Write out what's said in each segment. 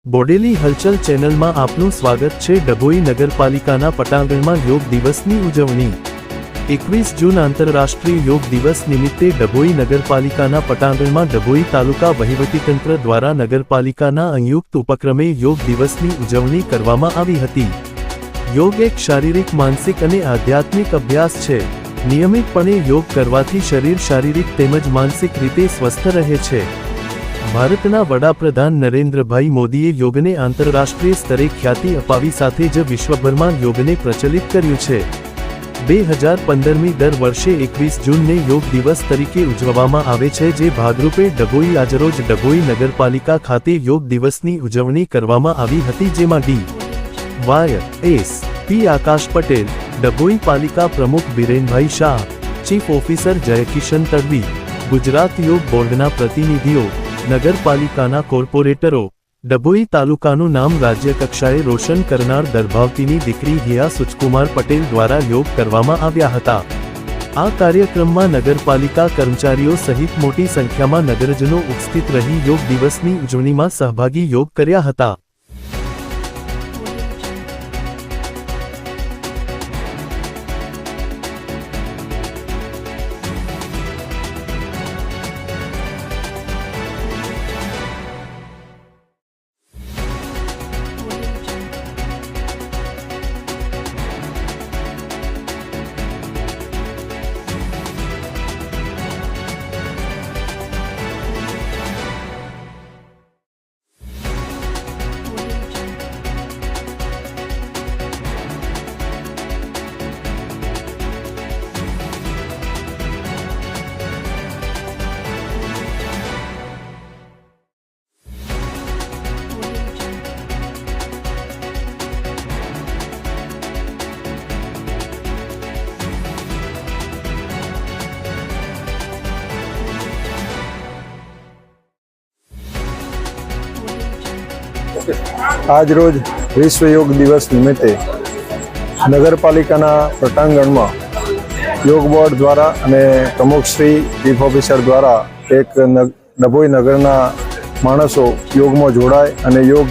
બોડેલી હલચલ ચેનલમાં આપનું સ્વાગત છે। ડભોઈ નગરપાલિકાના પટાંગણમાં યોગ દિવસની ઉજવણી। 21 જૂન આંતરરાષ્ટ્રીય યોગ દિવસ નિમિત્તે ડભોઈ નગરપાલિકાના પટાંગણમાં ડભોઈ તાલુકા વહીવટીતંત્ર દ્વારા નગરપાલિકાના સંયુક્ત ઉપક્રમે યોગ દિવસની ઉજવણી કરવામાં આવી હતી। યોગ એક શારીરિક, માનસિક અને આધ્યાત્મિક અભ્યાસ છે। નિયમિતપણે યોગ કરવાથી શરીર શારીરિક તેમજ માનસિક રીતે સ્વસ્થ રહે છે। ભારતના વડાપ્રધાન નરેન્દ્રભાઈ મોદીએ યોગને આંતરરાષ્ટ્રીય સ્તરે ખ્યાતિ અપાવી સાથે જ વિશ્વભરમાં યોગને પ્રચલિત કર્યું છે। 2015મી દર વર્ષે 21 જૂનને યોગ દિવસ તરીકે ઉજવવામાં આવે છે, જે ભાગરૂપે ડભોઈ આજરોજ ડભોઈ નગરપાલિકા ખાતે યોગ દિવસની ઉજવણી કરવામાં આવી હતી, જેમાં ડી.વાય.એસ.પી. આકાશ પટેલ, ડભોઈ પાલિકા પ્રમુખ બિરેનભાઈ શાહ, ચીફ ઓફિસર જયકિશન તડવી, ગુજરાત યોગ બોર્ડના પ્રતિનિધિઓ, નગરપાલિકાના કોર્પોરેટરો, ડભોઈ તાલુકાનું નામ રાજ્ય કક્ષાએ રોશન કરનાર દર્ભાવતીની દીકરી હિયા સુચકુમાર પટેલ દ્વારા યોગ કરવામાં આવ્યા હતા। આ કાર્યક્રમમાં નગરપાલિકા કર્મચારીઓ સહિત મોટી સંખ્યામાં નગરજનો ઉપસ્થિત રહી યોગ દિવસની ઉજવણીમાં સહભાગી યોગ કર્યા હતા। આજ રોજ વિશ્વ યોગ દિવસ નિમિત્તે નગરપાલિકાના પટાંગણમાં યોગ બોર્ડ દ્વારા અને પ્રમુખ શ્રી ચીફ ઓફિસર દ્વારા એક ડભોઈ નગરના માણસો યોગમાં જોડાય અને યોગ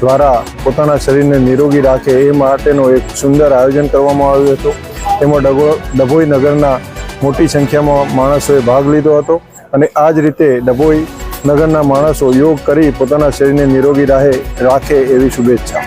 દ્વારા પોતાના શરીરને નિરોગી રાખે એ માટેનો એક સુંદર આયોજન કરવામાં આવ્યું હતું। તેમાં ડભોઈ નગરના મોટી સંખ્યામાં માણસોએ ભાગ લીધો હતો અને આ જ રીતે ડભોઈ નગરના માણસો યોગ કરી પોતાના શરીરને નિરોગી રાખે એવી શુભેચ્છા।